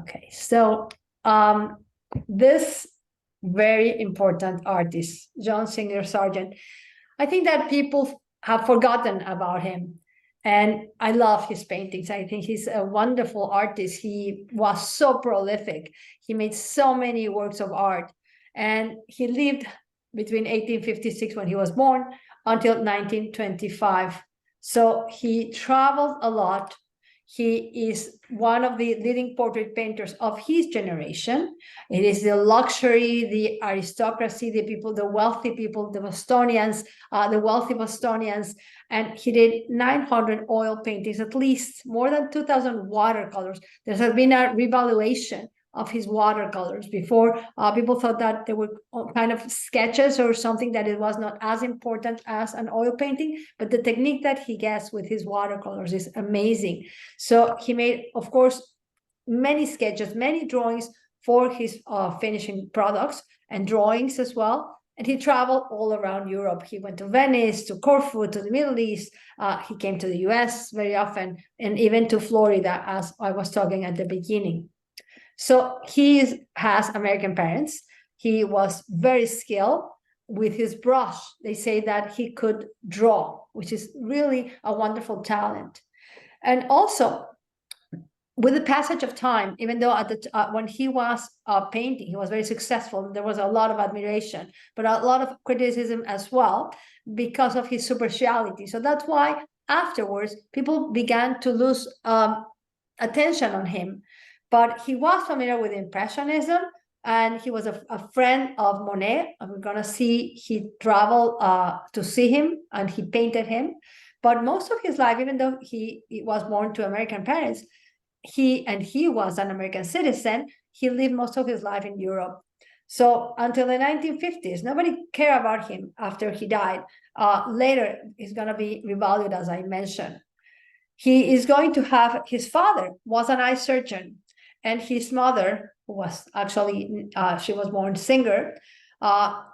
Okay, so this very important artist, John Singer Sargent, I think that people have forgotten about him. And I love his paintings. I think he's a wonderful artist. He was so prolific. He made so many works of art. And he lived between 1856, when he was born, until 1925. So he traveled a lot. He is one of the leading portrait painters of his generation. It is the luxury, the aristocracy, the people, the wealthy people, the Bostonians, the wealthy Bostonians. And he did 900 oil paintings, at least more than 2,000 watercolors. There has been a revaluation of his watercolors. Before, people thought that they were kind of sketches or something, that it was not as important as an oil painting, but the technique that he gets with his watercolors is amazing. So he made, of course, many sketches, many drawings for his finishing products, and drawings as well. And he traveled all around Europe. He went to Venice, to Corfu, to the Middle East. He came to the US very often, and even to Florida, as I was talking at the beginning. So he has American parents. He was very skilled with his brush. They say that he could draw, which is really a wonderful talent. And also, with the passage of time, even though when he was painting, he was very successful, there was a lot of admiration, but a lot of criticism as well, because of his superficiality. So that's why afterwards people began to lose attention on him. But he was familiar with Impressionism, and he was a friend of Monet. And we're gonna see he traveled to see him, and he painted him. But most of his life, even though he was born to American parents, he was an American citizen, he lived most of his life in Europe. So until the 1950s, nobody cared about him after he died. Later, he's going to be revalued, as I mentioned. He is going to have, his father was an eye surgeon, and his mother, who was actually, she was born singer,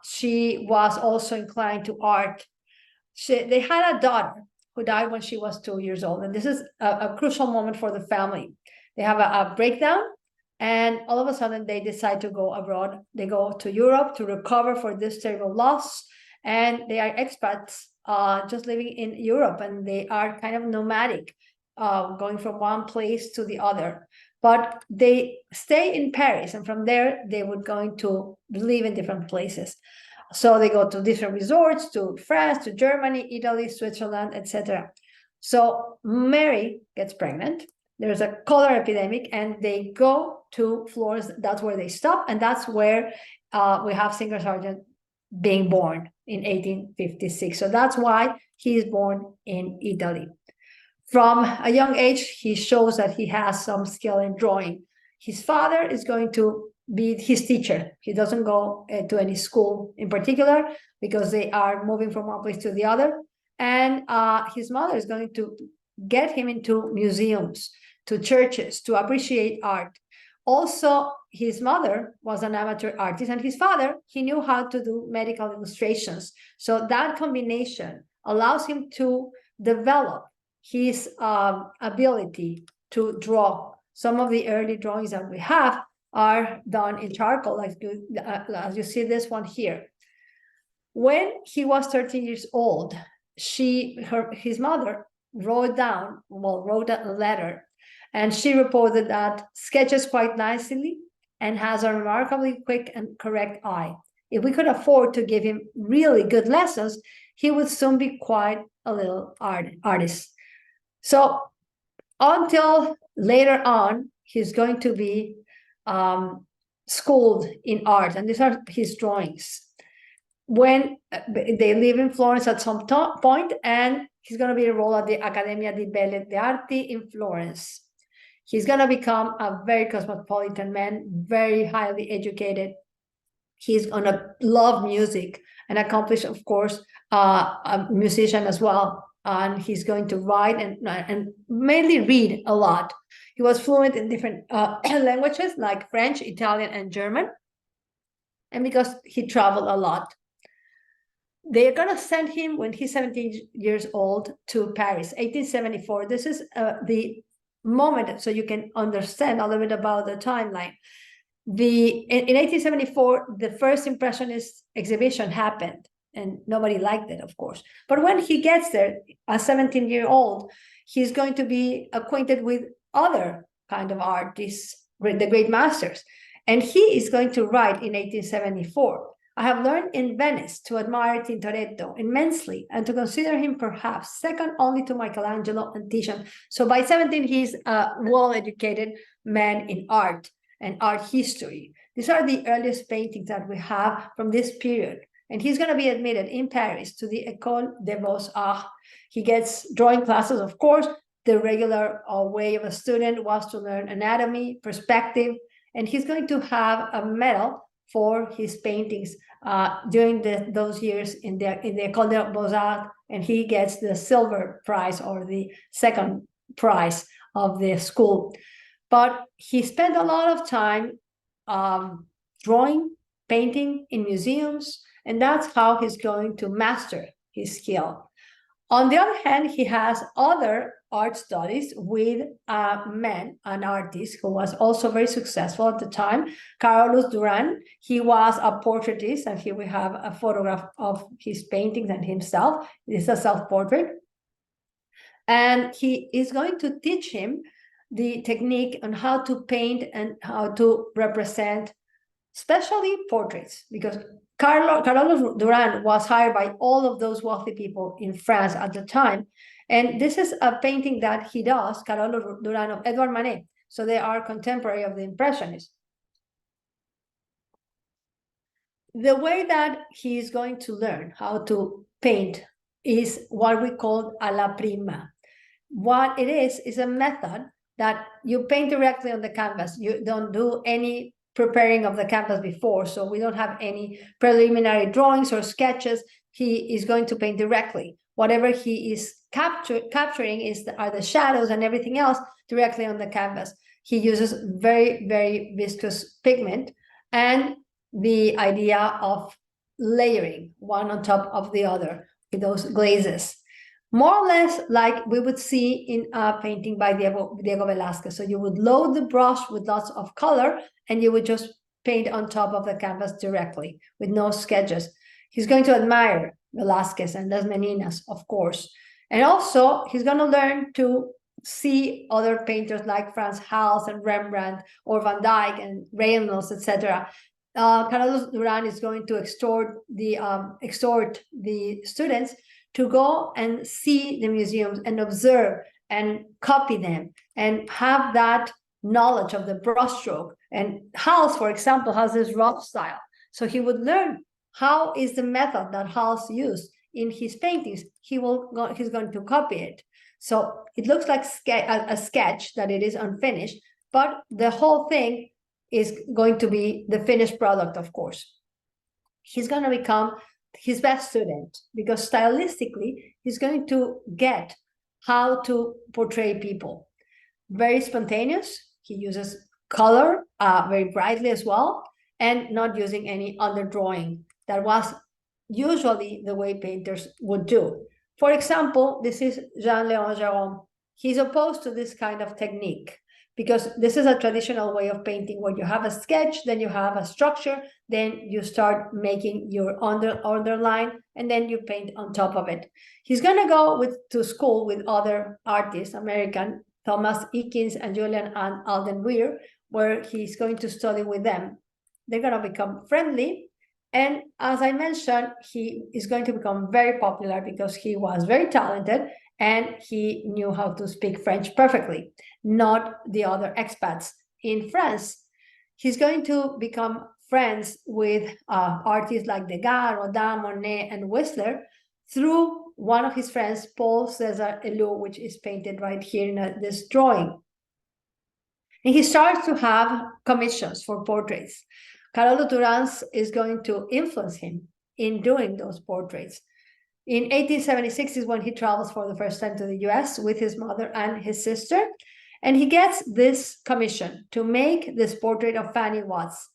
she was also inclined to art. They had a daughter who died when she was 2 years old. And this is a crucial moment for the family. They have a breakdown, and all of a sudden they decide to go abroad. They go to Europe to recover for this terrible loss. And they are expats just living in Europe, and they are kind of nomadic, going from one place to the other. But they stay in Paris, and from there they would going to live in different places. So they go to different resorts, to France, to Germany, Italy, Switzerland, etc. So Mary gets pregnant. There's a cholera epidemic, and they go to Florence. That's where they stop, and that's where we have Singer Sargent being born in 1856. So that's why he is born in Italy. From a young age, he shows that he has some skill in drawing. His father is going to be his teacher. He doesn't go to any school in particular, because they are moving from one place to the other. And his mother is going to get him into museums, to churches, to appreciate art. Also, his mother was an amateur artist, and his father, he knew how to do medical illustrations. So that combination allows him to develop his ability to draw. Some of the early drawings that we have are done in charcoal, like as you see this one here. When he was 13 years old, his mother wrote a letter, and she reported that sketches quite nicely and has a remarkably quick and correct eye. If we could afford to give him really good lessons, he would soon be quite a little artist. So until later on, he's going to be schooled in art, and these are his drawings. When they live in Florence at some point, and he's going to be enrolled at the Accademia di Belle Arti in Florence. He's going to become a very cosmopolitan man, very highly educated. He's going to love music and accomplish, of course, a musician as well. And he's going to write and mainly read a lot. He was fluent in different languages like French, Italian, and German. And because he traveled a lot. They're going to send him when he's 17 years old to Paris, 1874. This is the moment so you can understand a little bit about the timeline. In 1874, the first Impressionist exhibition happened, and nobody liked it, of course. But when he gets there, a 17-year-old, he's going to be acquainted with other kind of artists, the great masters. And he is going to write in 1874, I have learned in Venice to admire Tintoretto immensely and to consider him perhaps second only to Michelangelo and Titian. So by 17, he's a well-educated man in art and art history. These are the earliest paintings that we have from this period. And he's going to be admitted in Paris to the École des Beaux-Arts. He gets drawing classes, of course. The regular way of a student was to learn anatomy, perspective, and he's going to have a medal for his paintings during those years in the École des Beaux-Arts, and he gets the silver prize or the second prize of the school. But he spent a lot of time drawing, painting in museums, and that's how he's going to master his skill. On the other hand, he has other art studies with a man, an artist who was also very successful at the time, Carolus Duran. He was a portraitist, and here we have a photograph of his paintings and himself. This is a self-portrait. And he is going to teach him the technique on how to paint and how to represent, especially portraits, because Carolus Duran was hired by all of those wealthy people in France at the time. And this is a painting that he does, Carolus Duran, of Edouard Manet. So they are contemporary of the Impressionists. The way that he is going to learn how to paint is what we call a la prima. What it is a method that you paint directly on the canvas. You don't do any preparing of the canvas before, so we don't have any preliminary drawings or sketches. He is going to paint directly. Whatever he is capturing are the shadows and everything else directly on the canvas. He uses very, very viscous pigment and the idea of layering one on top of the other with those glazes. More or less like we would see in a painting by Diego Velázquez. So you would load the brush with lots of color and you would just paint on top of the canvas directly with no sketches. He's going to admire Velázquez and Las Meninas, of course. And also he's going to learn to see other painters like Frans Hals and Rembrandt or Van Dyck and Reynolds, etc. Carolus Duran is going to extort the students to go and see the museums and observe and copy them and have that knowledge of the brushstroke. And Hals, for example, has this rough style. So he would learn how is the method that Hals used in his paintings. He's going to copy it. So it looks like a sketch that it is unfinished, but the whole thing is going to be the finished product, of course. He's going to become his best student because stylistically, he's going to get how to portray people. Very spontaneous. He uses color very brightly as well, and not using any underdrawing. That was usually the way painters would do. For example, this is Jean-Léon Gérôme. He's opposed to this kind of technique because this is a traditional way of painting where you have a sketch, then you have a structure, then you start making your underline, and then you paint on top of it. He's going to go to school with other artists, American, Thomas Eakins and Julian and Alden Weir, where he's going to study with them. They're going to become friendly. And as I mentioned, he is going to become very popular because he was very talented and he knew how to speak French perfectly, not the other expats in France. He's going to become friends with artists like Degas, Rodin, Monet, and Whistler through one of his friends, Paul César Helou, which is painted right here in this drawing. And he starts to have commissions for portraits. Carolus Duran is going to influence him in doing those portraits. In 1876 is when he travels for the first time to the US with his mother and his sister. And he gets this commission to make this portrait of Fanny Watts.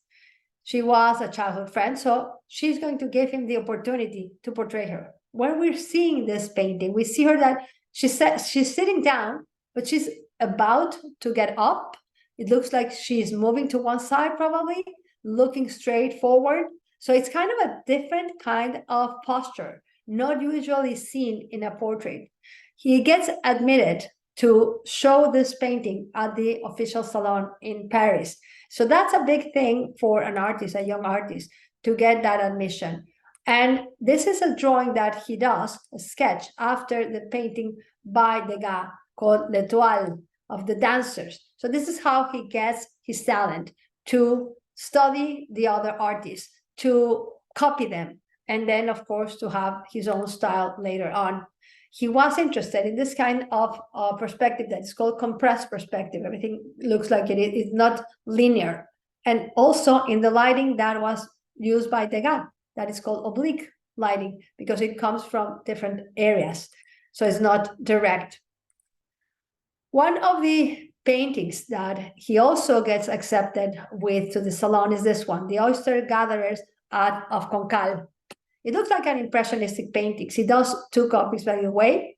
She was a childhood friend, so she's going to give him the opportunity to portray her. When we're seeing this painting, we see her that she's sitting down but she's about to get up. It looks like she's moving to one side, probably looking straight forward. So it's kind of a different kind of posture, not usually seen in a portrait. He gets admitted to show this painting at the official salon in Paris. So that's a big thing for an artist, a young artist, to get that admission. And this is a drawing that he does, a sketch after the painting by Degas called L'Etoile of the Dancers. So this is how he gets his talent, to study the other artists, to copy them, and then, of course, to have his own style later on. He was interested in this kind of perspective that is called compressed perspective. Everything looks like it's not linear. And also in the lighting that was used by Degas, that is called oblique lighting, because it comes from different areas. So it's not direct. One of the paintings that he also gets accepted with to the salon is this one, The Oyster Gatherers of Concal. It looks like an impressionistic painting. He does 2 copies, by the way.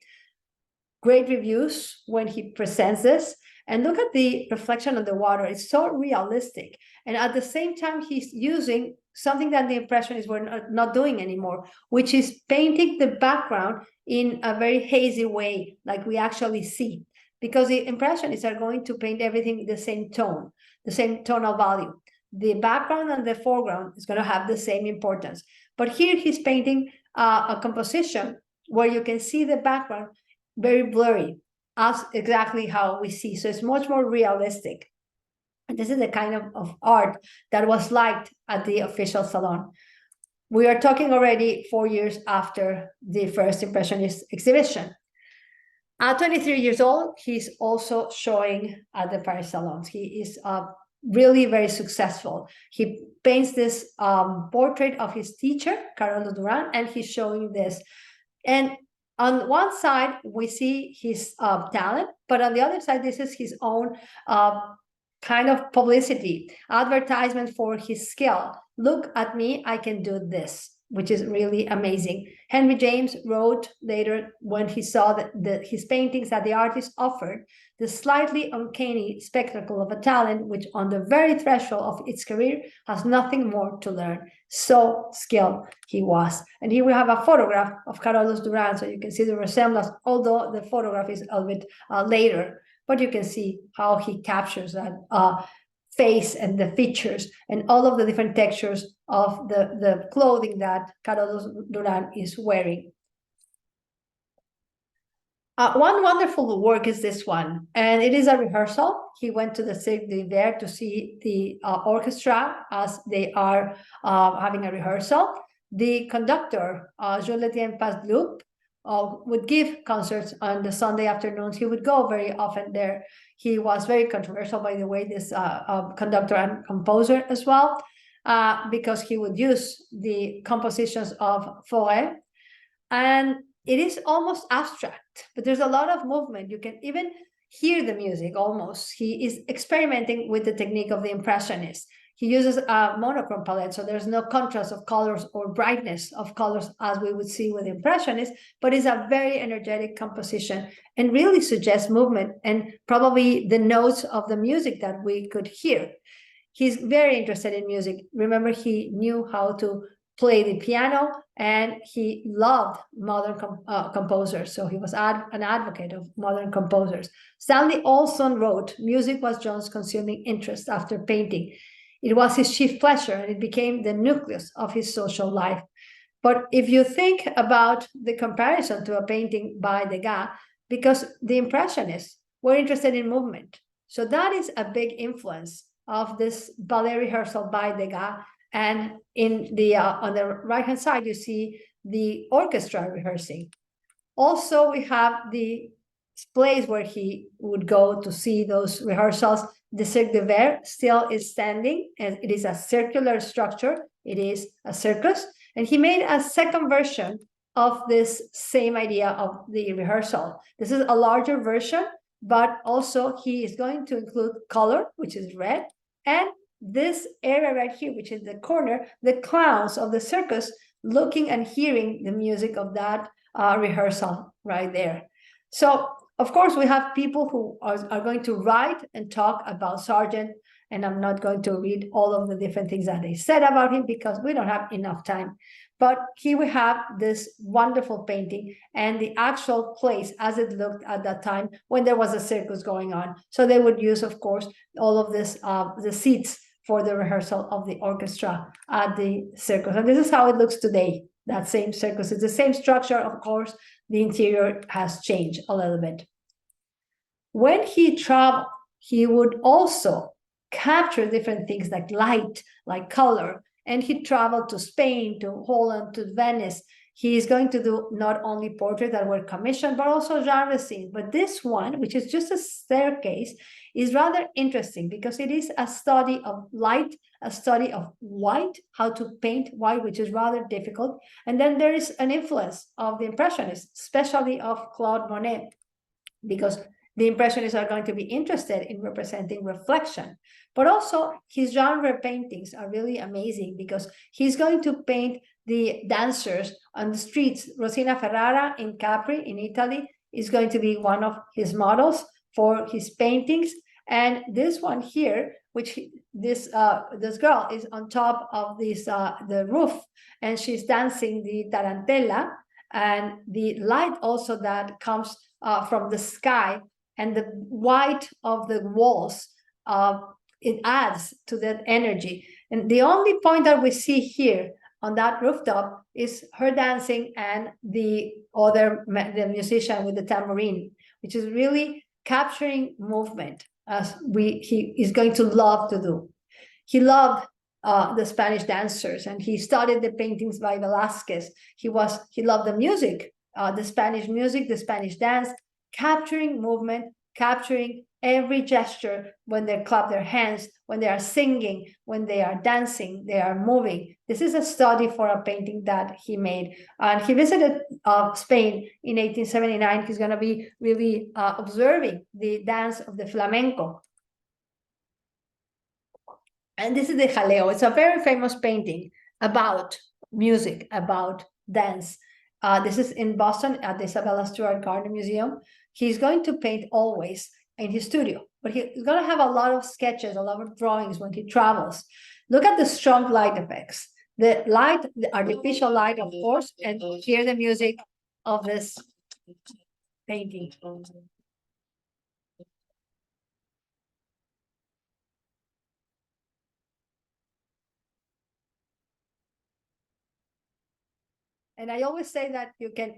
Great reviews when he presents this. And look at the reflection of the water. It's so realistic. And at the same time, he's using something that the Impressionists were not doing anymore, which is painting the background in a very hazy way, like we actually see. Because the Impressionists are going to paint everything the same tone, the same tonal value. The background and the foreground is going to have the same importance. But here he's painting a composition where you can see the background very blurry, as exactly how we see. So it's much more realistic. And this is the kind of art that was liked at the official salon. We are talking already 4 years after the first Impressionist exhibition. At 23 years old, he's also showing at the Paris salons. He is really very successful. He paints this portrait of his teacher, Carolus Duran, and he's showing this. And on one side, we see his talent, but on the other side, this is his own kind of publicity, advertisement for his skill. Look at me, I can do this, which is really amazing. Henry James wrote later, when he saw that his paintings that the artist offered, the slightly uncanny spectacle of a talent which on the very threshold of its career has nothing more to learn. So skilled he was. And here we have a photograph of Carolus Duran, so you can see the resemblance, although the photograph is a bit later, but you can see how he captures that face and the features and all of the different textures of the clothing that Carolus Duran is wearing. One wonderful work is this one, and it is a rehearsal. He went to the Cirque d'Hiver to see the orchestra as they are having a rehearsal. The conductor, Jules-Étienne Pasdeloup, would give concerts on the Sunday afternoons. He would go very often there. He was very controversial, by the way, this conductor and composer as well, because he would use the compositions of Fauré. And it is almost abstract, but there's a lot of movement. You can even hear the music almost. He is experimenting with the technique of the Impressionists. He uses a monochrome palette, so there's no contrast of colors or brightness of colors as we would see with Impressionists, but it's a very energetic composition and really suggests movement and probably the notes of the music that we could hear. He's very interested in music. Remember, he knew how to play the piano, and he loved modern composers. So he was an advocate of modern composers. Stanley Olson wrote, "Music was John's consuming interest after painting. It was his chief pleasure, and it became the nucleus of his social life." But if you think about the comparison to a painting by Degas, because the Impressionists were interested in movement. So that is a big influence of this ballet rehearsal by Degas. And in the on the right-hand side, you see the orchestra rehearsing. Also, we have the place where he would go to see those rehearsals. The Cirque d'Hiver still is standing, and it is a circular structure. It is a circus. And he made a second version of this same idea of the rehearsal. This is a larger version, but also he is going to include color, which is red, and this area right here, which is the corner, the clowns of the circus looking and hearing the music of that rehearsal right there. So Of course, we have people who are going to write and talk about Sargent, and I'm not going to read all of the different things that they said about him because we don't have enough time. But here we have this wonderful painting and the actual place as it looked at that time when there was a circus going on. So they would use, of course, all of this, the seats for the rehearsal of the orchestra at the circus. And this is how it looks today, that same circus. It's the same structure, of course. The interior has changed a little bit. When he traveled, he would also capture different things like light, like color, and he traveled to Spain, to Holland, to Venice. He is going to do not only portraits that were commissioned, but also genre scenes. But this one, which is just a staircase, is rather interesting because it is a study of light, a study of white, how to paint white, which is rather difficult. And then there is an influence of the Impressionists, especially of Claude Monet, because the Impressionists are going to be interested in representing reflection. But also his genre paintings are really amazing because he's going to paint the dancers on the streets. Rosina Ferrara in Capri in Italy is going to be one of his models for his paintings. And this one here, which this girl is on top of this the roof, and she's dancing the tarantella, and the light also that comes from the sky and the white of the walls, it adds to that energy. And the only point that we see here on that rooftop is her dancing and the musician with the tambourine, which is really capturing movement, as he is going to love to do. He loved the Spanish dancers, and he studied the paintings by Velázquez. He loved the music, the Spanish music, the Spanish dance, capturing movement, capturing every gesture when they clap their hands, when they are singing, when they are dancing, they are moving. This is a study for a painting that he made. And he visited Spain in 1879. He's going to be really observing the dance of the flamenco. And this is the Jaleo. It's a very famous painting about music, about dance. This is in Boston at the Isabella Stewart Gardner Museum. He's going to paint always in his studio, but he's going to have a lot of sketches, a lot of drawings when he travels. Look at the strong light effects. The light, the artificial light, of course, and hear the music of this painting. And I always say that you can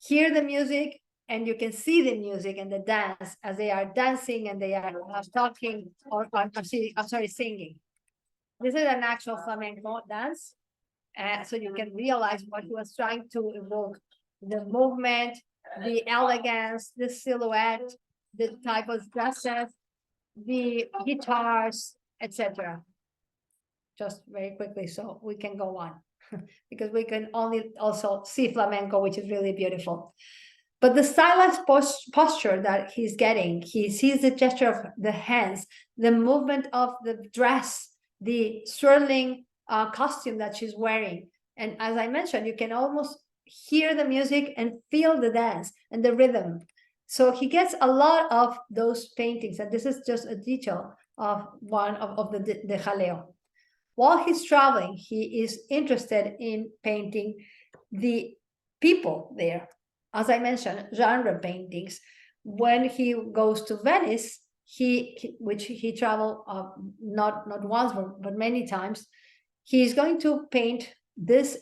hear the music and you can see the music and the dance as they are dancing and they are talking or singing. This is an actual flamenco dance. So you can realize what he was trying to evoke: the movement, the elegance, the silhouette, the type of dresses, the guitars, etc. Just very quickly so we can go on because we can only also see flamenco, which is really beautiful. But the stylized posture that he's getting, he sees the gesture of the hands, the movement of the dress, the swirling costume that she's wearing. And as I mentioned, you can almost hear the music and feel the dance and the rhythm. So he gets a lot of those paintings, and this is just a detail of one of the jaleo. While he's traveling, he is interested in painting the people there. As I mentioned, genre paintings. When he goes to Venice, which he traveled not once, but many times, he's going to paint this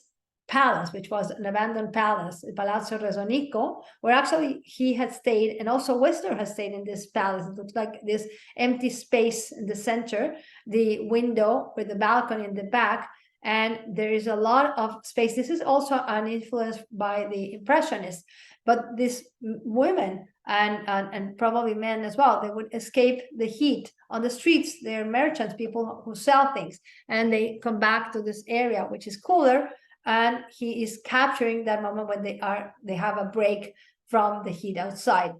palace, which was an abandoned palace, the Palazzo Resonico, where actually he had stayed, and also Whistler has stayed in this palace. It looks like this empty space in the center, the window with the balcony in the back, and there is a lot of space. This is also an influence by the Impressionists, but these women and probably men as well, they would escape the heat on the streets. They're merchants, people who sell things, and they come back to this area, which is cooler, and he is capturing that moment when they have a break from the heat outside.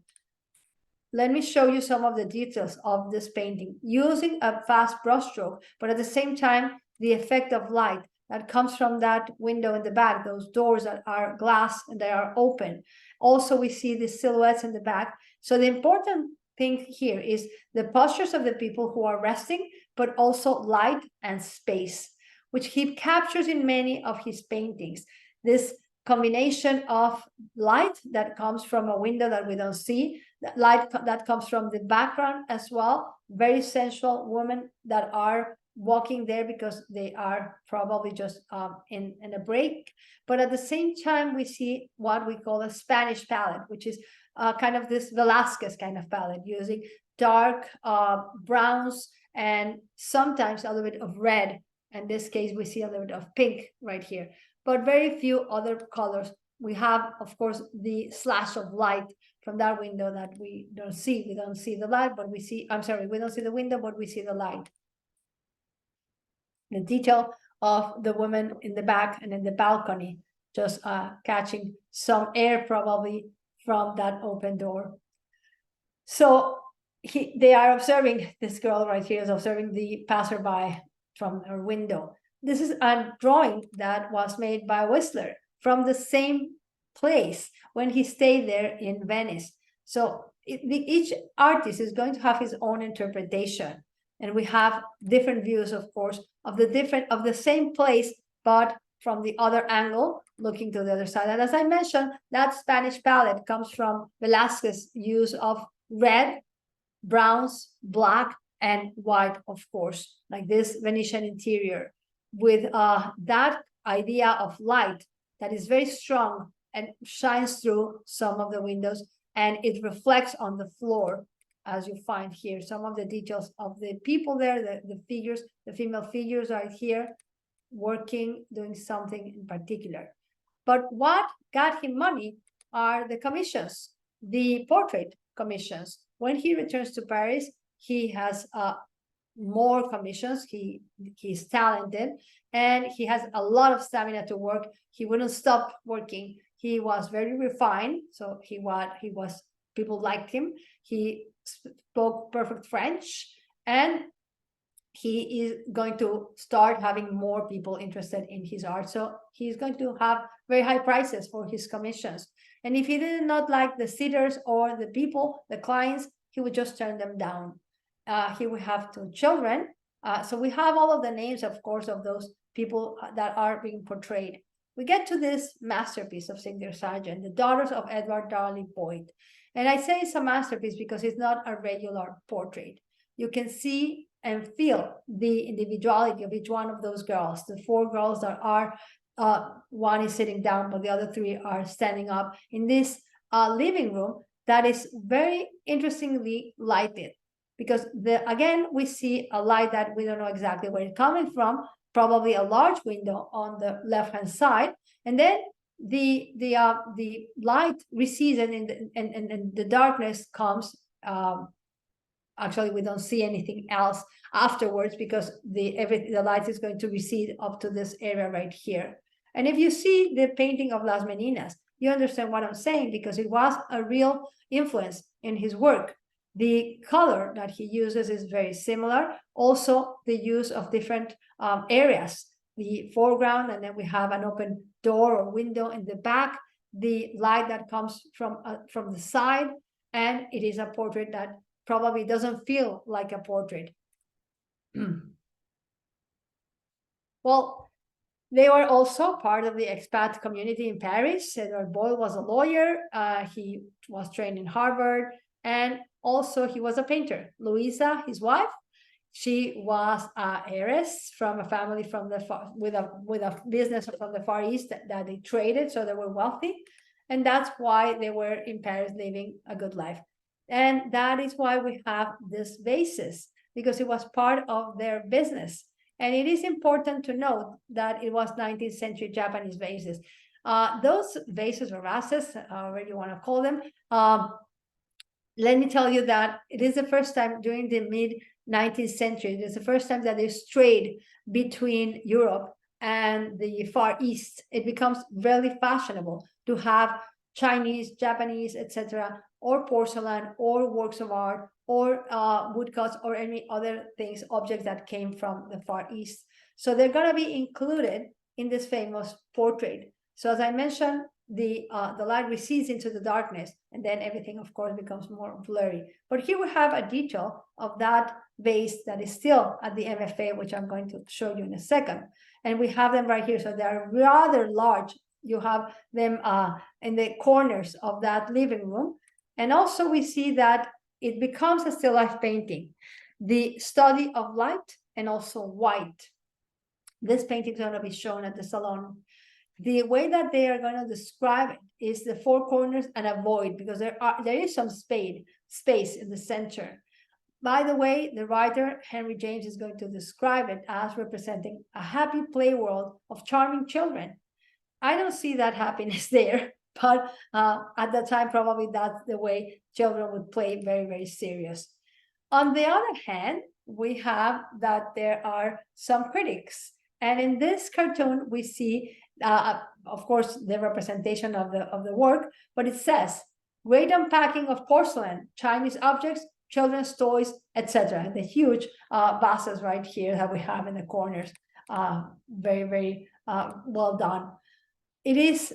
Let me show you some of the details of this painting using a fast brushstroke, but at the same time, the effect of light. that comes from that window in the back, those doors that are glass and they are open. Also, we see the silhouettes in the back. So the important thing here is the postures of the people who are resting, but also light and space, which he captures in many of his paintings. This combination of light that comes from a window that we don't see, light that comes from the background as well, very sensual women that are walking there because they are probably just in a break. But at the same time, we see what we call a Spanish palette, which is kind of this Velázquez kind of palette, using dark browns and sometimes a little bit of red. In this case, we see a little bit of pink right here, but very few other colors. We have, of course, the slash of light from that window that we don't see. We don't see the light, but we see, I'm sorry, we don't see the window, but we see the light. The detail of the woman in the back and in the balcony, just catching some air probably from that open door. So they are observing, this girl right here is observing the passerby from her window. This is a drawing that was made by Whistler from the same place when he stayed there in Venice. So each artist is going to have his own interpretation. And we have different views, of course, of the same place, but from the other angle, looking to the other side. And as I mentioned, that Spanish palette comes from Velázquez's use of red, browns, black, and white, of course, like this Venetian interior, with that idea of light that is very strong and shines through some of the windows, and it reflects on the floor, as you find here. Some of the details of the people there, the figures, the female figures are here working, doing something in particular. But what got him money are the commissions, the portrait commissions. When he returns to Paris, he has more commissions. He's talented and he has a lot of stamina to work. He wouldn't stop working. He was very refined, so he was people liked him. He spoke perfect French, and he is going to start having more people interested in his art. So he's going to have very high prices for his commissions. And if he did not like the sitters or the people, the clients, he would just turn them down. He would have two children. So we have all of the names, of course, of those people that are being portrayed. We get to this masterpiece of Singer Sargent, The Daughters of Edward Darley Boyd. And I say it's a masterpiece because it's not a regular portrait. You can see and feel the individuality of each one of those girls. The four girls that are, one is sitting down, but the other three are standing up in this living room that is very interestingly lighted. Because again, we see a light that we don't know exactly where it's coming from, probably a large window on the left-hand side. And then the light recedes and the darkness comes. Actually, we don't see anything else afterwards because the light is going to recede up to this area right here. And if you see the painting of Las Meninas, you understand what I'm saying, because it was a real influence in his work. The color that he uses is very similar. Also, the use of different areas, the foreground, and then we have an open door or window in the back, the light that comes from the side, and it is a portrait that probably doesn't feel like a portrait. Well, they were also part of the expat community in Paris. Edward Boyle was a lawyer. He was trained in Harvard, and also he was a painter. Louisa, his wife, she was an heiress from a family from the with a business from the Far East that they traded, so they were wealthy, and that's why they were in Paris living a good life. And that is why we have these vases, because it was part of their business. And it is important to note that it was 19th century Japanese vases. Those vases or vases, however you want to call them, let me tell you that it is the first time during the mid-19th century, it is the first time that there's trade between Europe and the Far East. It becomes very fashionable to have Chinese, Japanese, etc., or porcelain, or works of art, or woodcuts, or any other things, objects that came from the Far East. So they're going to be included in this famous portrait. So as I mentioned, the light recedes into the darkness, and then everything, of course, becomes more blurry. But here we have a detail of that vase that is still at the MFA, which I'm going to show you in a second. And we have them right here. So they're rather large. You have them in the corners of that living room. And also we see that it becomes a still life painting, the study of light and also white. This painting is going to be shown at the salon. The way that they are going to describe it is the four corners and a void, because there is some space in the center. By the way, the writer Henry James is going to describe it as representing a happy play world of charming children. I don't see that happiness there, but at the time, probably that's the way children would play, very, very serious. On the other hand, we have that there are some critics. And in this cartoon, we see, of course, the representation of the work, but it says, great unpacking of porcelain, Chinese objects, children's toys, etc. The huge vases right here that we have in the corners. Very, very well done. It is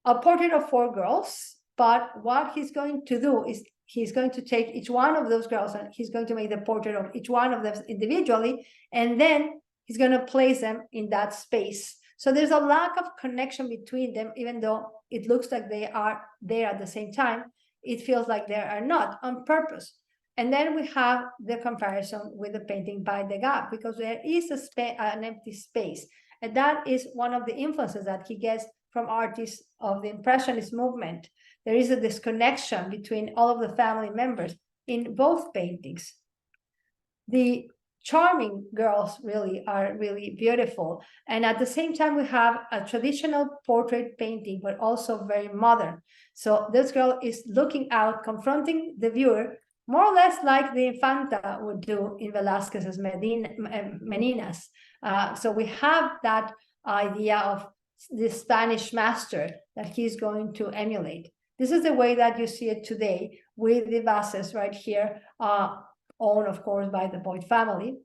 a portrait of four girls, but what he's going to do is he's going to take each one of those girls and he's going to make the portrait of each one of them individually, and then he's going to place them in that space. So there's a lack of connection between them, even though it looks like they are there at the same time. It feels like they are not, on purpose. And then we have the comparison with the painting by Degas, because there is an empty space. And that is one of the influences that he gets from artists of the Impressionist movement. There is a disconnection between all of the family members in both paintings. The charming girls really are really beautiful. And at the same time, we have a traditional portrait painting, but also very modern. So this girl is looking out, confronting the viewer, more or less like the Infanta would do in Velázquez's Meninas. So we have that idea of the Spanish master that he's going to emulate. This is the way that you see it today with the vases right here, owned, of course, by the Boyd family.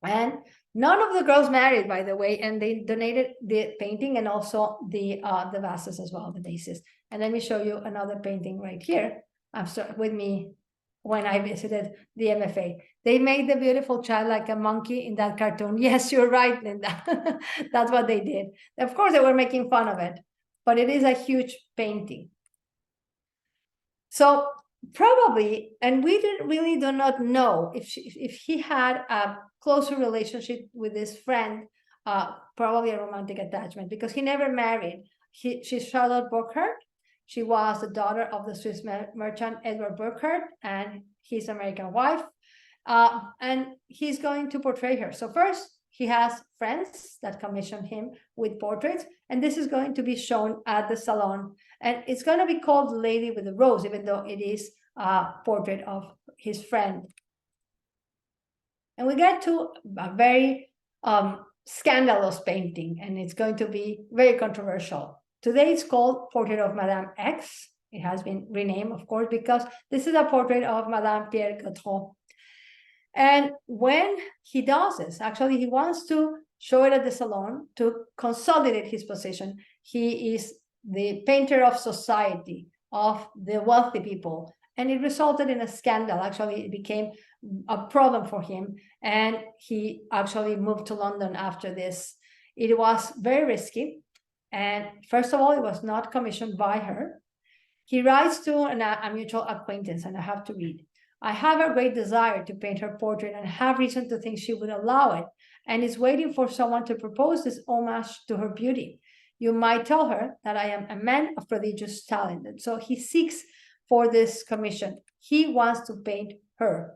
And none of the girls married, by the way, and they donated the painting and also the vases as well, the vases. And let me show you another painting right here. With me when I visited the MFA. They made the beautiful child like a monkey in that cartoon. Yes, you're right, Linda. That's what they did. Of course, they were making fun of it, but it is a huge painting. So probably, and we really do not know if he had a closer relationship with his friend, probably a romantic attachment, because he never married. She's Charlotte Burckhardt. She was the daughter of the Swiss merchant Edward Burckhardt and his American wife. And he's going to portray her. So first, he has friends that commission him with portraits, and this is going to be shown at the salon. And it's going to be called Lady with the Rose, even though it is a portrait of his friend. And we get to a very scandalous painting, and it's going to be very controversial. Today it's called Portrait of Madame X. It has been renamed, of course, because this is a portrait of Madame Pierre Gautreau. And when he does this, actually, he wants to show it at the salon to consolidate his position. He is the painter of society, of the wealthy people. And it resulted in a scandal. Actually, it became a problem for him. And he actually moved to London after this. It was very risky. And first of all, it was not commissioned by her. He writes to a mutual acquaintance, and I have to read. I have a great desire to paint her portrait and have reason to think she would allow it, and is waiting for someone to propose this homage to her beauty. You might tell her that I am a man of prodigious talent. And so he seeks for this commission. He wants to paint her.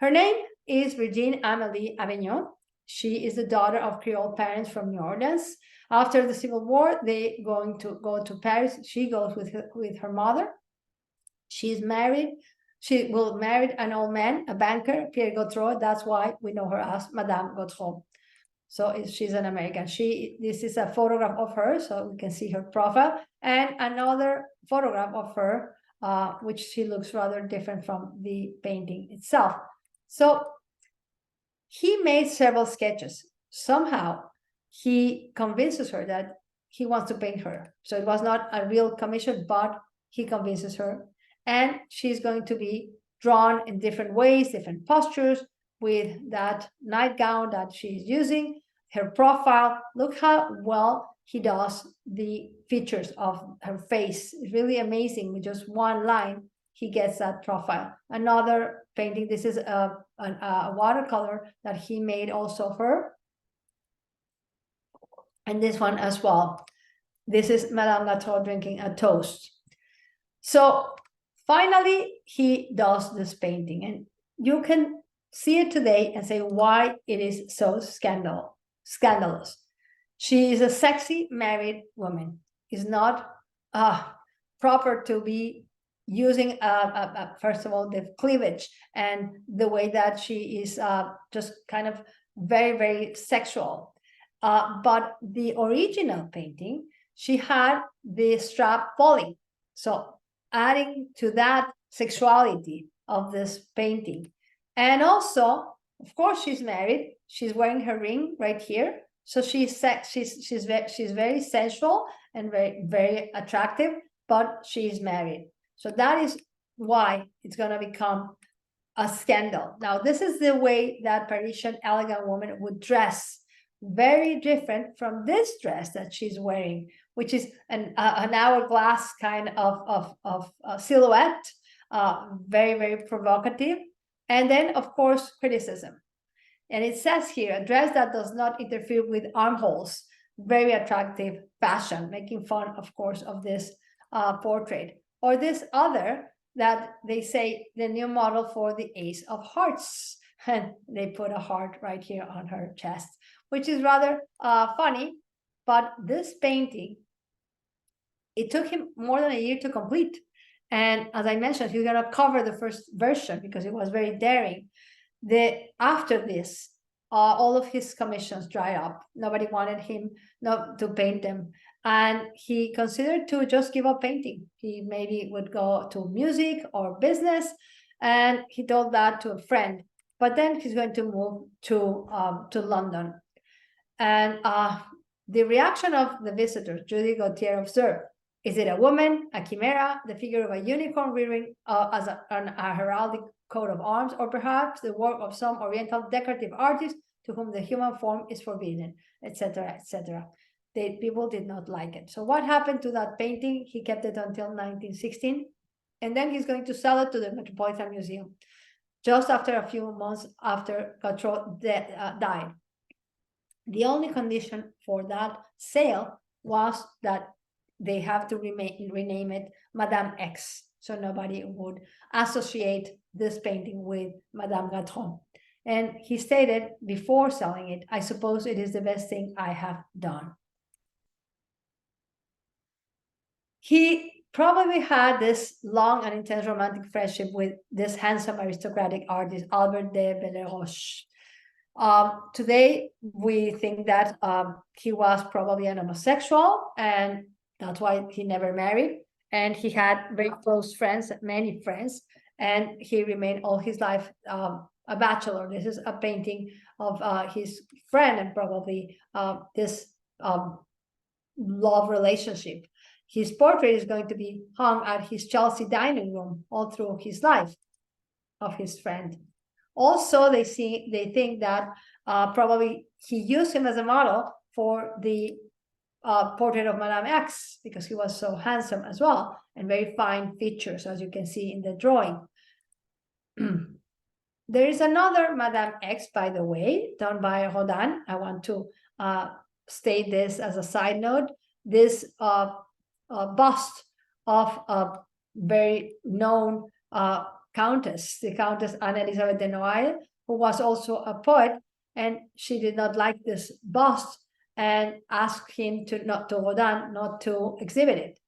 Her name is Regine Amélie Avignon. She is the daughter of Creole parents from New Orleans. After the Civil War, they going to go to Paris. She goes with her mother. She's married. She will marry an old man, a banker, Pierre Gautreau. That's why we know her as Madame Gautreau. So she's an American. This is a photograph of her, so we can see her profile, and another photograph of her, which she looks rather different from the painting itself. So He made several sketches. Somehow, he convinces her that he wants to paint her. So it was not a real commission, but he convinces her. And she's going to be drawn in different ways, different postures, with that nightgown that she's using, her profile. Look how well he does the features of her face. It's really amazing. With just one line, he gets that profile. Another painting, this is a watercolor that he made also of her. And this one as well. This is Madame Gateau drinking a toast. So finally, he does this painting, and you can see it today and say why it is so scandalous. She is a sexy married woman. It's not proper to be using, first of all, the cleavage and the way that she is just kind of very, very sexual. But the original painting, she had the strap falling. So adding to that sexuality of this painting. And also, of course, she's married. She's wearing her ring right here. So she's very sensual and very, very attractive, but she's married. So that is why it's going to become a scandal. Now, this is the way that Parisian elegant woman would dress. Very different from this dress that she's wearing, which is an hourglass kind of silhouette, very, very provocative. And then, of course, criticism. And it says here, a dress that does not interfere with armholes, very attractive fashion, making fun, of course, of this portrait. Or this other that they say the new model for the Ace of Hearts. And they put a heart right here on her chest, which is rather funny. But this painting, it took him more than a year to complete. And as I mentioned, he's going to cover the first version because it was very daring. After this, all of his commissions dried up. Nobody wanted him to paint them. And he considered to just give up painting. He maybe would go to music or business. And he told that to a friend. But then he's going to move to London. And the reaction of the visitors, Judy Gautier observed, is it a woman, a chimera, the figure of a unicorn rearing as a heraldic coat of arms, or perhaps the work of some Oriental decorative artist to whom the human form is forbidden, etc., etc. People did not like it. So what happened to that painting? He kept it until 1916, and then he's going to sell it to the Metropolitan Museum, just after a few months after Gautreau died. The only condition for that sale was that they have to rename it Madame X, so nobody would associate this painting with Madame Gautreau. And he stated before selling it, I suppose it is the best thing I have done. He probably had this long and intense romantic friendship with this handsome aristocratic artist, Albert de Belleroche. Today, we think that he was probably an homosexual, and that's why he never married. And he had very close friends, many friends, and he remained all his life a bachelor. This is a painting of his friend and probably this love relationship. His portrait is going to be hung at his Chelsea dining room all through his life of his friend. Also, they think that probably he used him as a model for the portrait of Madame X because he was so handsome as well and very fine features, as you can see in the drawing. There is another Madame X, by the way, done by Rodin. I want to state this as a side note. This bust of a very known countess, the Countess Anne-Elisabeth de Noailles, who was also a poet, and she did not like this bust and asked him Rodin not to exhibit it.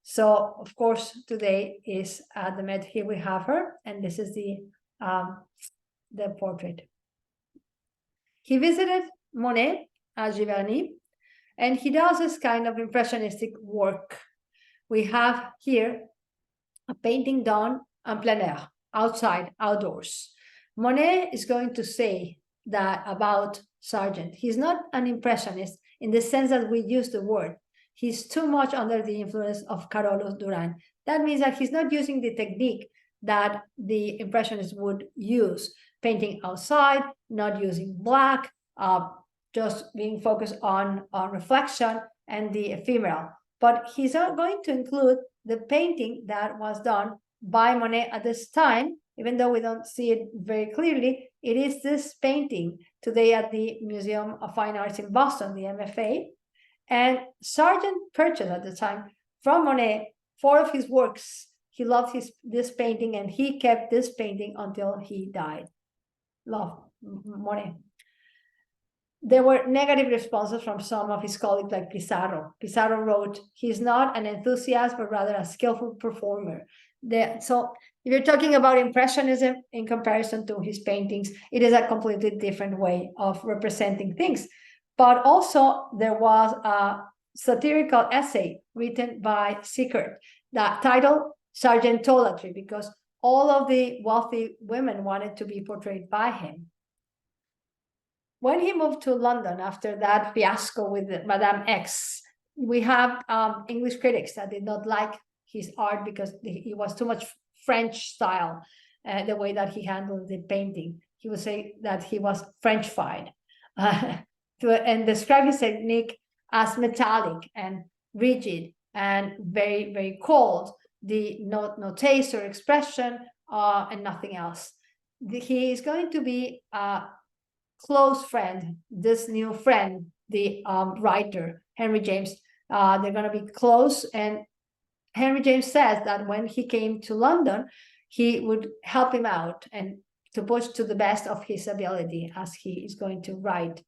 So, of course, today is at the Met. Here we have her, and this is the portrait. He visited Monet at Giverny, and he does this kind of impressionistic work. We have here a painting done en plein air, outside, outdoors. Monet is going to say that about Sargent. He's not an impressionist in the sense that we use the word. He's too much under the influence of Carolus Duran. That means that he's not using the technique that the impressionists would use, painting outside, not using black, just being focused on reflection and the ephemeral. But he's not going to include the painting that was done by Monet at this time, even though we don't see it very clearly. It is this painting today at the Museum of Fine Arts in Boston, the MFA. And Sargent purchased at the time from Monet 4 of his works. He loved this painting, and he kept this painting until he died. Love Monet. There were negative responses from some of his colleagues, like Pissarro. Pissarro wrote, "He's not an enthusiast, but rather a skillful performer." So if you're talking about Impressionism in comparison to his paintings, it is a completely different way of representing things. But also there was a satirical essay written by Sickert that titled Sargentolatry, because all of the wealthy women wanted to be portrayed by him. When he moved to London after that fiasco with Madame X, we have English critics that did not like his art because he was too much French style, the way that he handled the painting. He would say that he was Frenchified, and describe his technique as metallic and rigid and very, very cold. No taste or expression, and nothing else. He is going to be a close friend, this new friend, the writer, Henry James. They're going to be close, and Henry James says that when he came to London, he would help him out and to push to the best of his ability as he is going to write.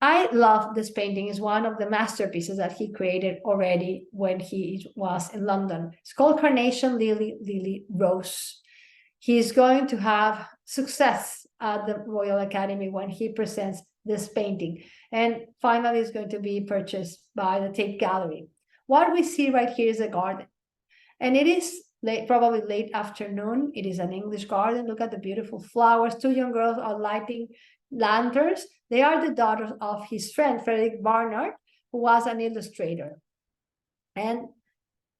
I love this painting. It's one of the masterpieces that he created already when he was in London. It's called Carnation, Lily, Lily, Rose. He's going to have success at the Royal Academy when he presents this painting. And finally, it's going to be purchased by the Tate Gallery. What we see right here is a garden. And it is probably late afternoon. It is an English garden. Look at the beautiful flowers. 2 young girls are lighting lanterns. They are the daughters of his friend, Frederick Barnard, who was an illustrator. And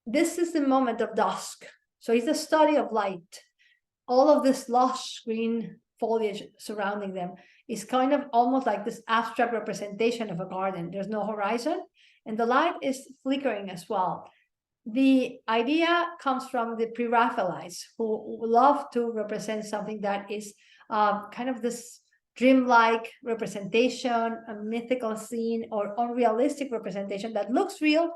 this is the moment of dusk. So it's the study of light. All of this lush green foliage surrounding them is kind of almost like this abstract representation of a garden. There's no horizon, and the light is flickering as well. The idea comes from the Pre-Raphaelites, who love to represent something that is kind of this dreamlike representation, a mythical scene, or unrealistic representation that looks real,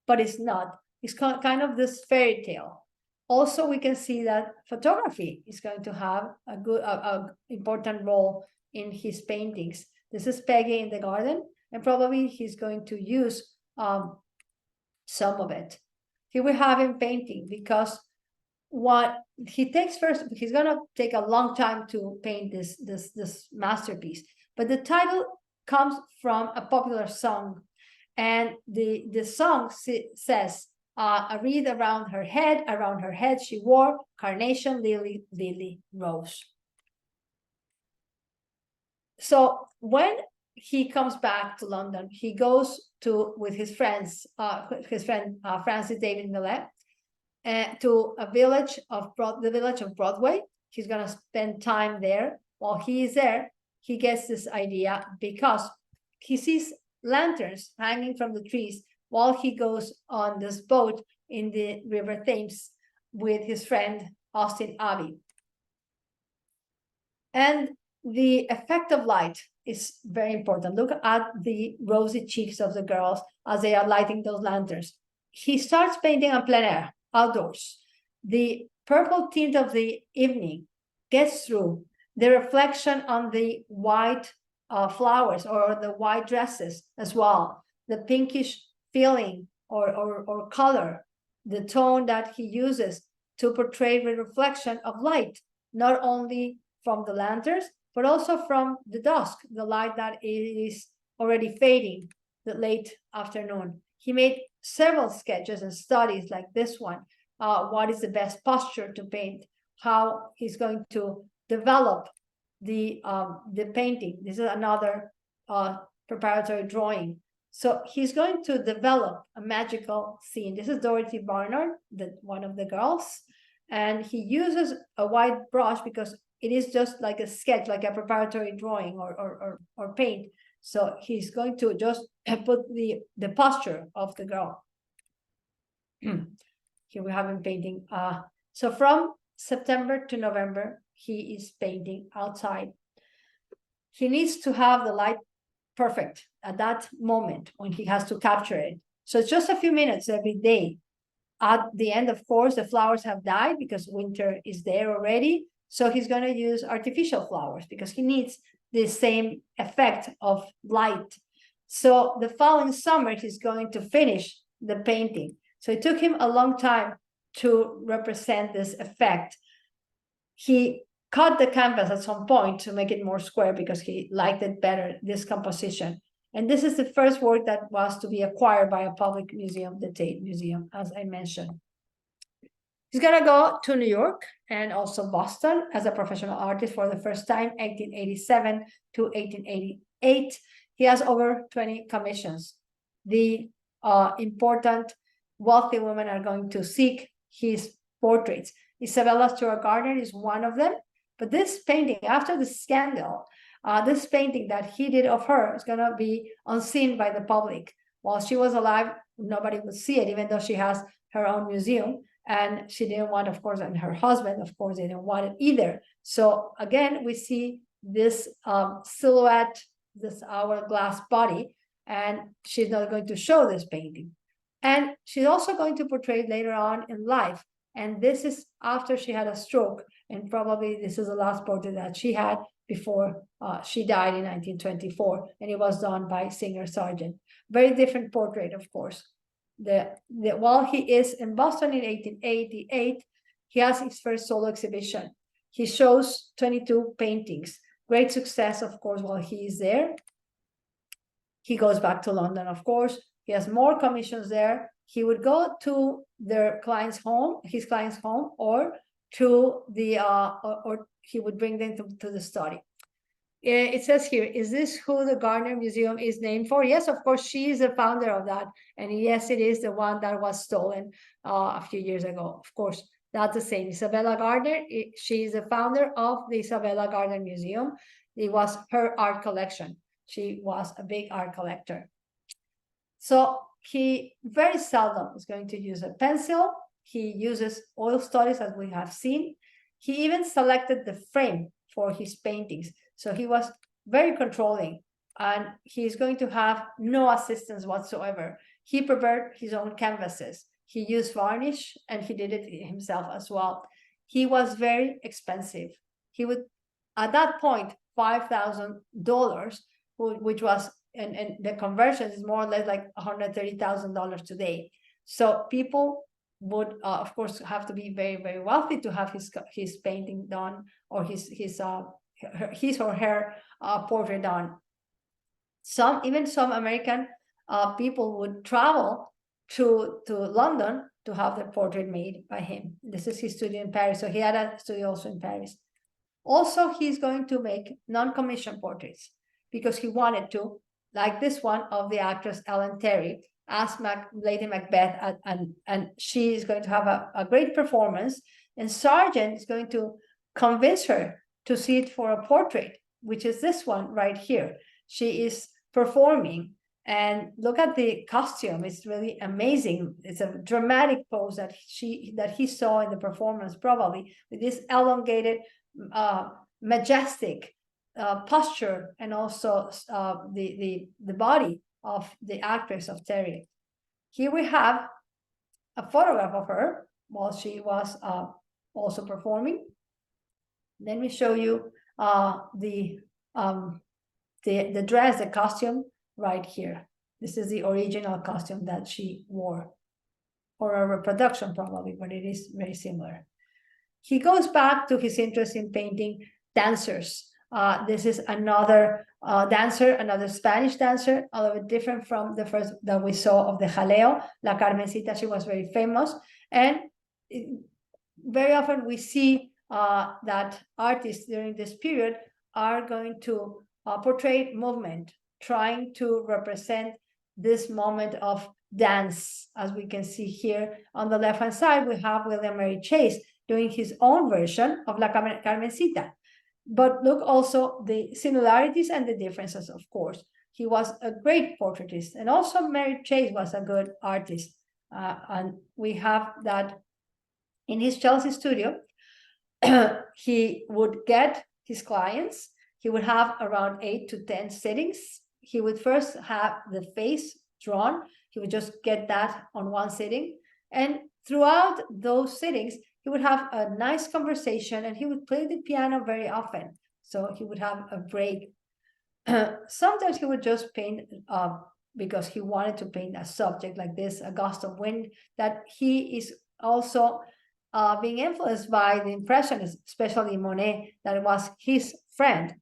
but is not. It's kind of this fairy tale. Also, we can see that photography is going to have a important role in his paintings. This is Peggy in the garden, and probably he's going to use some of it. Here we have him painting, because what he takes first, he's going to take a long time to paint this masterpiece. But the title comes from a popular song, and the song says, a wreath around her head she wore, carnation, lily, lily, rose. So when he comes back to London, he goes with his friend Francis David Millet, to the village of Broadway. He's going to spend time there. While he is there, he gets this idea because he sees lanterns hanging from the trees while he goes on this boat in the River Thames with his friend Austin Abbey. And the effect of light is very important. Look at the rosy cheeks of the girls as they are lighting those lanterns. He starts painting en plein air, outdoors. The purple tint of the evening gets through. The reflection on the white flowers or the white dresses as well. The pinkish feeling or color, the tone that he uses to portray the reflection of light, not only from the lanterns, but also from the dusk, the light that is already fading, the late afternoon. He made several sketches and studies like this one. What is the best posture to paint? How he's going to develop the painting. This is another preparatory drawing. So he's going to develop a magical scene. This is Dorothy Barnard, one of the girls, and he uses a white brush because it is just like a sketch, like a preparatory drawing or paint. So he's going to just put the posture of the girl. Here we have him painting. So from September to November, he is painting outside. He needs to have the light perfect at that moment when he has to capture it. So it's just a few minutes every day. At the end, of course, the flowers have died because winter is there already. So he's going to use artificial flowers because he needs the same effect of light. So the following summer, he's going to finish the painting. So it took him a long time to represent this effect. He cut the canvas at some point to make it more square because he liked it better, this composition. And this is the first work that was to be acquired by a public museum, the Tate Museum, as I mentioned. He's going to go to New York and also Boston as a professional artist for the first time, 1887 to 1888. He has over 20 commissions. The important wealthy women are going to seek his portraits. Isabella Stewart Gardner is one of them. But this painting, after the scandal, this painting that he did of her is going to be unseen by the public. While she was alive, nobody would see it, even though she has her own museum. And she didn't want, of course, and her husband, of course, they didn't want it either. So again, we see this silhouette, this hourglass body, and she's not going to show this painting. And she's also going to portray it later on in life. And this is after she had a stroke. And probably this is the last portrait that she had before she died in 1924. And it was done by Singer Sargent. Very different portrait, of course. While he is in Boston in 1888, he has his first solo exhibition. He shows 22 paintings. Great success, of course, while he is there. He goes back to London, of course. He has more commissions there. He would go to their client's home, his client's home, or to the or he would bring them to the study. It says here, is this who the Gardner Museum is named for? Yes, of course, she is the founder of that. And yes, it is the one that was stolen a few years ago. Of course, that's the same. Isabella Gardner, she is the founder of the Isabella Gardner Museum. It was her art collection. She was a big art collector. So he very seldom is going to use a pencil. He uses oil studies, as we have seen. He even selected the frame for his paintings. So he was very controlling, and he's going to have no assistance whatsoever. He prepared his own canvases. He used varnish, and he did it himself as well. He was very expensive. He would, at that point, $5,000, which was, and the conversion is more or less like $130,000 today. So people would, of course, have to be very, very wealthy to have his painting done, or his or her portrait done. Even some American people would travel to London to have their portrait made by him. This is his studio in Paris. So he had a studio also in Paris. Also, he's going to make non-commissioned portraits because he wanted to, like this one of the actress Ellen Terry as Lady Macbeth, and she is going to have a great performance, and Sargent is going to convince her to see it for a portrait, which is this one right here. She is performing, and look at the costume. It's really amazing. It's a dramatic pose that he saw in the performance, probably, with this elongated, majestic posture, and also the body of the actress of Terry. Here we have a photograph of her while she was also performing. Let me show you the dress, the costume right here. This is the original costume that she wore, or a reproduction probably, but it is very similar. He goes back to his interest in painting dancers. This is another dancer, another Spanish dancer, a little bit different from the first that we saw of the Jaleo, La Carmencita. She was very famous. And very often we see that artists during this period are going to portray movement, trying to represent this moment of dance. As we can see here on the left-hand side, we have William Mary Chase doing his own version of La Carmencita. But look also the similarities and the differences, of course. He was a great portraitist, and also Mary Chase was a good artist. And we have that in his Chelsea studio. He would get his clients. He would have around 8 to 10 sittings. He would first have the face drawn. He would just get that on one sitting. And throughout those sittings, he would have a nice conversation, and he would play the piano very often. So he would have a break. Sometimes he would just paint because he wanted to paint a subject like this, a gust of wind, that he is also being influenced by the Impressionists, especially Monet, that was his friend.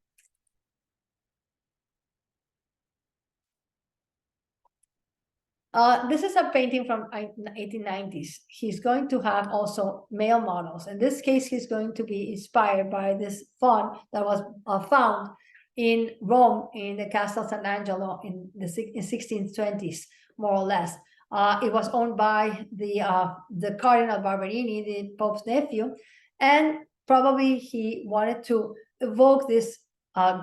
This is a painting from 1890s. He's going to have also male models. In this case, he's going to be inspired by this faun that was found in Rome in the Castle San Angelo in the 1620s, more or less. It was owned by the Cardinal Barberini, the Pope's nephew, and probably he wanted to evoke this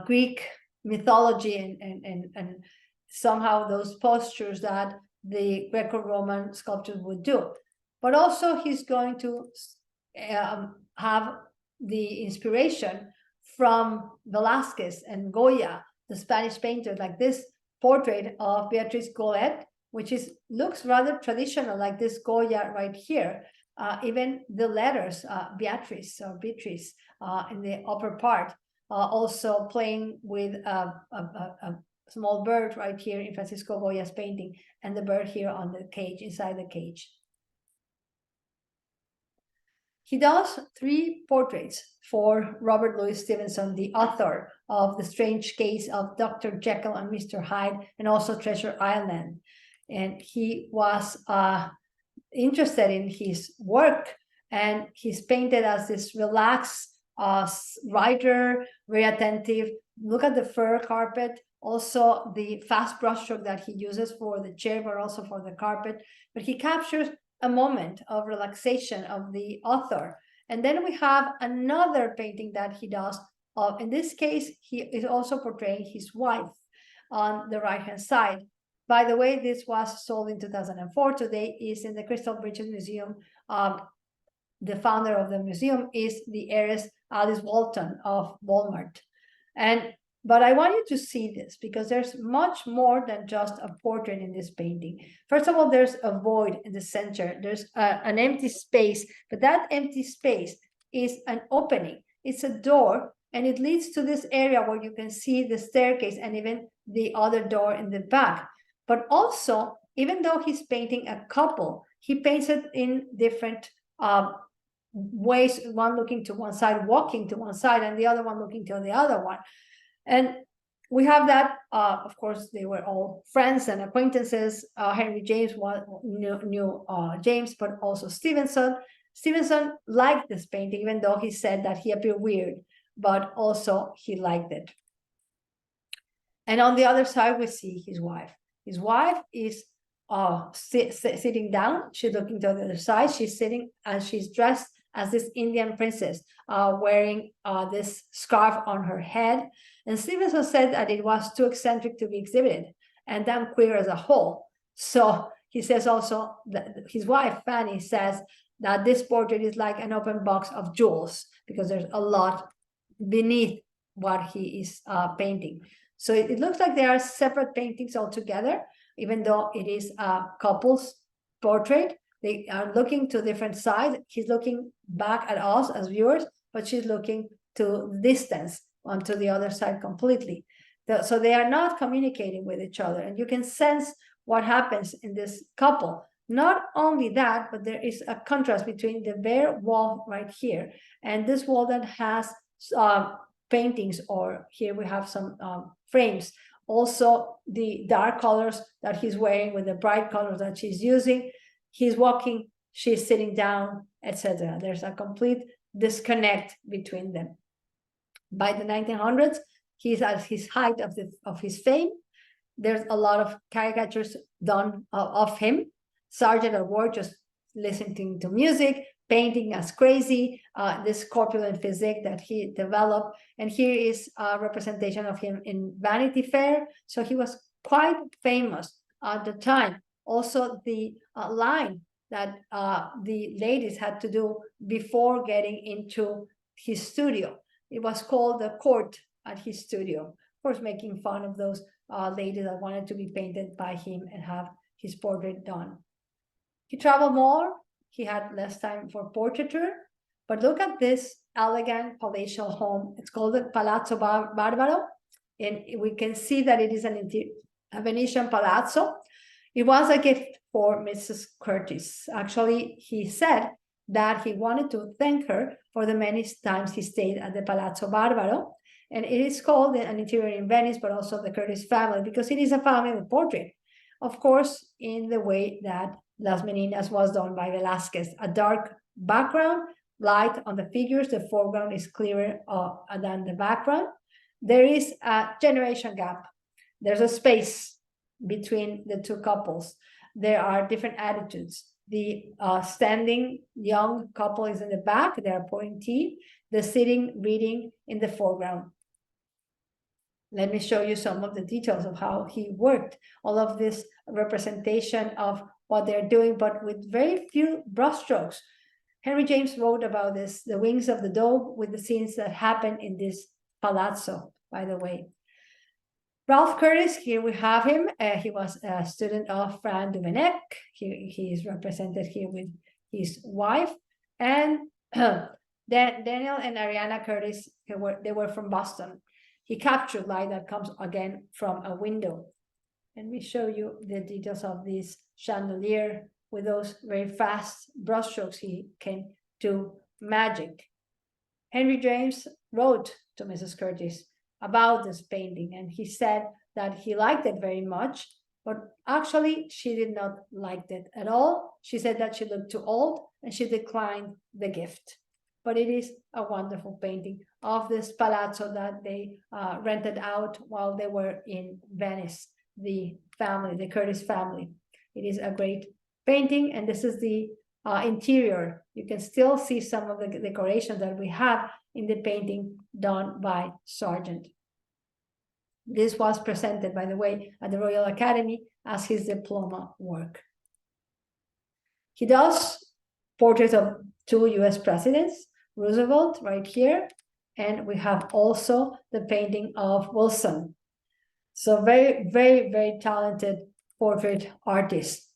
Greek mythology and somehow those postures that the Greco-Roman sculptors would do. But also he's going to have the inspiration from Velázquez and Goya, the Spanish painter, like this portrait of Beatrice Golet, which looks rather traditional, like this Goya right here. Even the letters, Beatrice or Beatrice, in the upper part, also playing with a small bird right here in Francisco Goya's painting, and the bird here on the cage, inside the cage. He does 3 portraits for Robert Louis Stevenson, the author of The Strange Case of Dr. Jekyll and Mr. Hyde, and also Treasure Island. And he was interested in his work, and he's painted as this relaxed writer, very attentive. Look at the fur carpet, also the fast brushstroke that he uses for the chair, but also for the carpet. But he captures a moment of relaxation of the author. And then we have another painting that he does. In this case, he is also portraying his wife on the right-hand side. By the way, this was sold in 2004. Today is in the Crystal Bridges Museum. The founder of the museum is the heiress Alice Walton of Walmart. But I want you to see this because there's much more than just a portrait in this painting. First of all, there's a void in the center. There's an empty space, but that empty space is an opening. It's a door, and it leads to this area where you can see the staircase and even the other door in the back. But also, even though he's painting a couple, he paints it in different ways, one looking to one side, walking to one side, and the other one looking to the other one. And we have that, of course, they were all friends and acquaintances. Henry James knew James, but also Stevenson. Stevenson liked this painting, even though he said that he appeared weird, but also he liked it. And on the other side, we see his wife. His wife is sitting down. She's looking to the other side. She's sitting, and she's dressed as this Indian princess, wearing this scarf on her head. And Stevenson said that it was too eccentric to be exhibited, and damn queer as a whole. So he says also that his wife, Fanny, says that this portrait is like an open box of jewels, because there's a lot beneath what he is painting. So it looks like they are separate paintings altogether, even though it is a couple's portrait. They are looking to different sides. He's looking back at us as viewers, but she's looking to distance onto the other side completely. So they are not communicating with each other, and you can sense what happens in this couple. Not only that, but there is a contrast between the bare wall right here and this wall that has paintings, or here we have some frames. Also, the dark colors that he's wearing with the bright colors that she's using. He's walking, she's sitting down, etc. There's a complete disconnect between them. By the 1900s, he's at his height of his fame. There's a lot of caricatures done of him. Sargent at work, just listening to music, painting as crazy, this corpulent physique that he developed. And here is a representation of him in Vanity Fair. So he was quite famous at the time. Also, the line that the ladies had to do before getting into his studio. It was called the court at his studio. Of course, making fun of those ladies that wanted to be painted by him and have his portrait done. He traveled more. He had less time for portraiture. But look at this elegant palatial home. It's called the Palazzo Barbaro. And we can see that it is a Venetian palazzo. It was a gift for Mrs. Curtis. Actually, he said that he wanted to thank her for the many times he stayed at the Palazzo Barbaro. And it is called an interior in Venice, but also the Curtis family, because it is a family portrait. Of course, in the way that Las Meninas was done by Velázquez, a dark background, light on the figures, the foreground is clearer than the background. There is a generation gap. There's a space between the two couples. There are different attitudes. The standing young couple is in the back, they are pouring tea. The sitting reading in the foreground. Let me show you some of the details of how he worked. All of this representation of what they're doing, but with very few brushstrokes. Henry James wrote about this, the wings of the dove, with the scenes that happen in this palazzo, by the way. Ralph Curtis, here we have him. He was a student of Fran Duveneck. He is represented here with his wife. And Daniel and Ariana Curtis, they were from Boston. He captured light that comes again from a window. And we show you the details of this chandelier with those very fast brushstrokes. He can do magic. Henry James wrote to Mrs. Curtis about this painting, and he said that he liked it very much, but actually she did not like it at all. She said that she looked too old and she declined the gift. But it is a wonderful painting of this palazzo that they rented out while they were in Venice, the family, the Curtis family. It is a great painting, and this is the interior. You can still see some of the decorations that we have in the painting done by Sargent. This was presented, by the way, at the Royal Academy as his diploma work. He does portraits of 2 US presidents, Roosevelt right here, and we have also the painting of Wilson. So very, very, very talented portrait artist.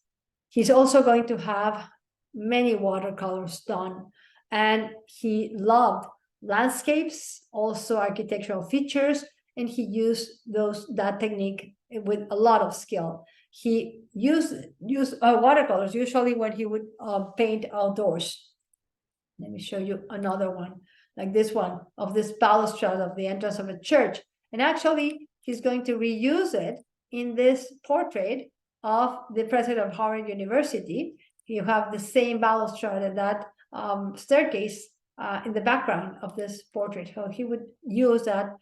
He's also going to have many watercolors done, and he loved landscapes, also architectural features, and he used that technique with a lot of skill. He used watercolors usually when he would paint outdoors. Let me show you another one, like this one, of this balustrade of the entrance of a church. And actually, he's going to reuse it in this portrait of the president of Harvard University. You have the same balustrade and that staircase in the background of this portrait. So he would use that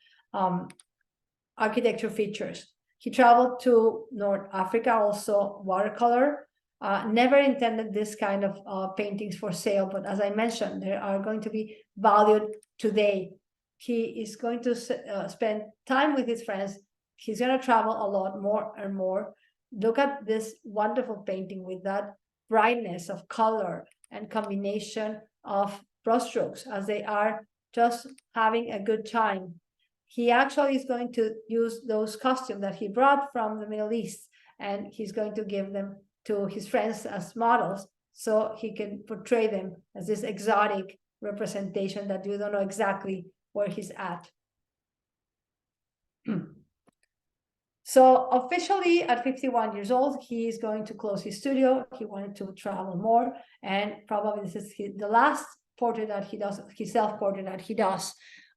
architecture features. He traveled to North Africa, also watercolor. Never intended this kind of paintings for sale, but as I mentioned, they are going to be valued today. He is going to spend time with his friends. He's going to travel a lot more and more. Look at this wonderful painting with that brightness of color and combination of brushstrokes as they are just having a good time. He actually is going to use those costumes that he brought from the Middle East, and he's going to give them to his friends as models so he can portray them as this exotic representation that you don't know exactly where he's at. So officially at 51 years old, he is going to close his studio. He wanted to travel more, and probably this is the last portrait that he does, his self-portrait that he does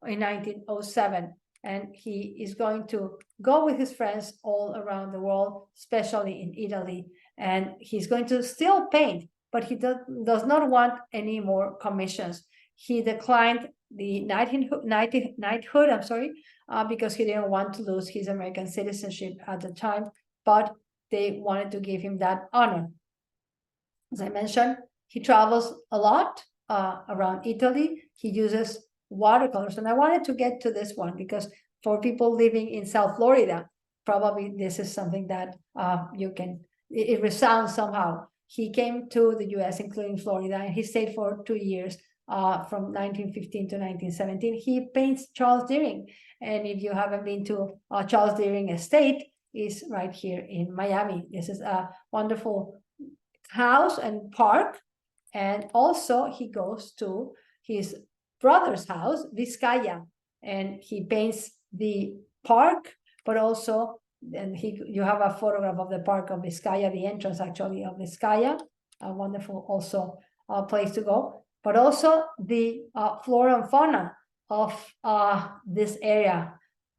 in 1907. And he is going to go with his friends all around the world, especially in Italy. And he's going to still paint, but he does not want any more commissions. He declined the knighthood, I'm sorry, because he didn't want to lose his American citizenship at the time, but they wanted to give him that honor. As I mentioned, he travels a lot around Italy. He uses watercolors, and I wanted to get to this one because for people living in South Florida, probably this is something that it resounds somehow. He came to the US, including Florida, and he stayed for 2 years from 1915 to 1917. He paints Charles Deering. And if you haven't been to Charles Deering Estate, is right here in Miami. This is a wonderful house and park. And also he goes to his brother's house, Vizcaya, and he paints the park, but also you have a photograph of the park of Vizcaya, the entrance actually of Vizcaya, a wonderful also place to go, but also the flora and fauna of this area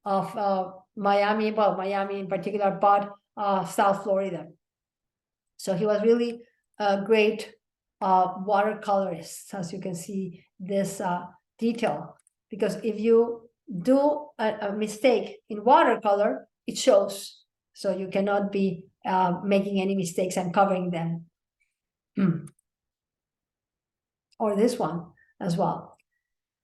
of Miami, well, Miami in particular, but South Florida. So he was really a great watercolorist, as you can see this detail, because if you do a mistake in watercolor, it shows. So you cannot be making any mistakes and covering them. Or this one as well.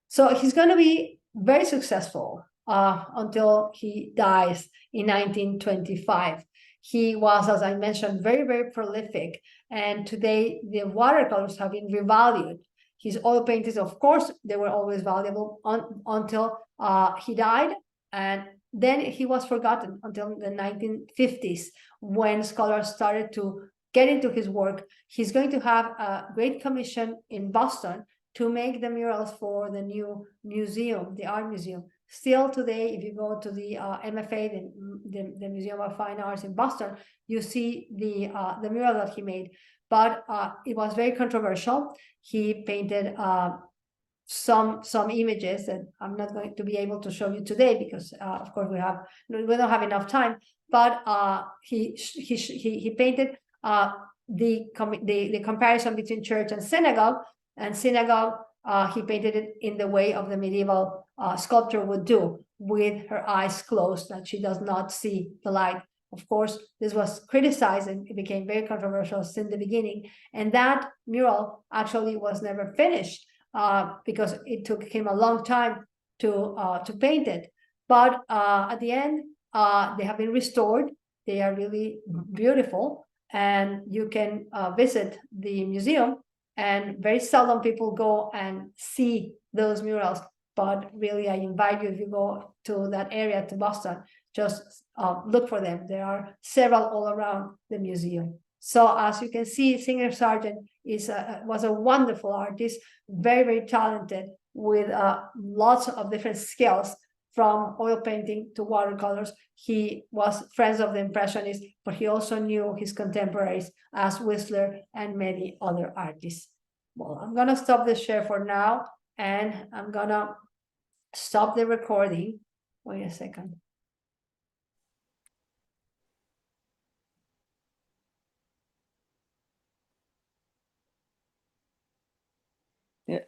So he's going to be very successful until he dies in 1925. He was, as I mentioned, very, very prolific. And today the watercolors have been revalued. His oil paintings, of course, they were always valuable until he died. And then he was forgotten until the 1950s, when scholars started to get into his work. He's going to have a great commission in Boston to make the murals for the new museum, the art museum. Still today, if you go to the MFA, the Museum of Fine Arts in Boston, you see the mural that he made. But it was very controversial. He painted some images that I'm not going to be able to show you today because, of course, we don't have enough time. But he painted the comparison between church and synagogue. And synagogue, he painted it in the way of the medieval sculptor would do, with her eyes closed, that she does not see the light. Of course, this was criticized and it became very controversial since the beginning. And that mural actually was never finished because it took him a long time to paint it. But at the end, they have been restored. They are really beautiful, and you can visit the museum. And very seldom people go and see those murals, but really I invite you, if you go to that area, to Boston, just look for them. There are several all around the museum. So as you can see, Singer Sargent was a wonderful artist, very, very talented, with lots of different skills, from oil painting to watercolors. He was friends of the Impressionists, but he also knew his contemporaries as Whistler and many other artists. Well, I'm gonna stop the share for now, and I'm gonna stop the recording. Wait a second. Yeah.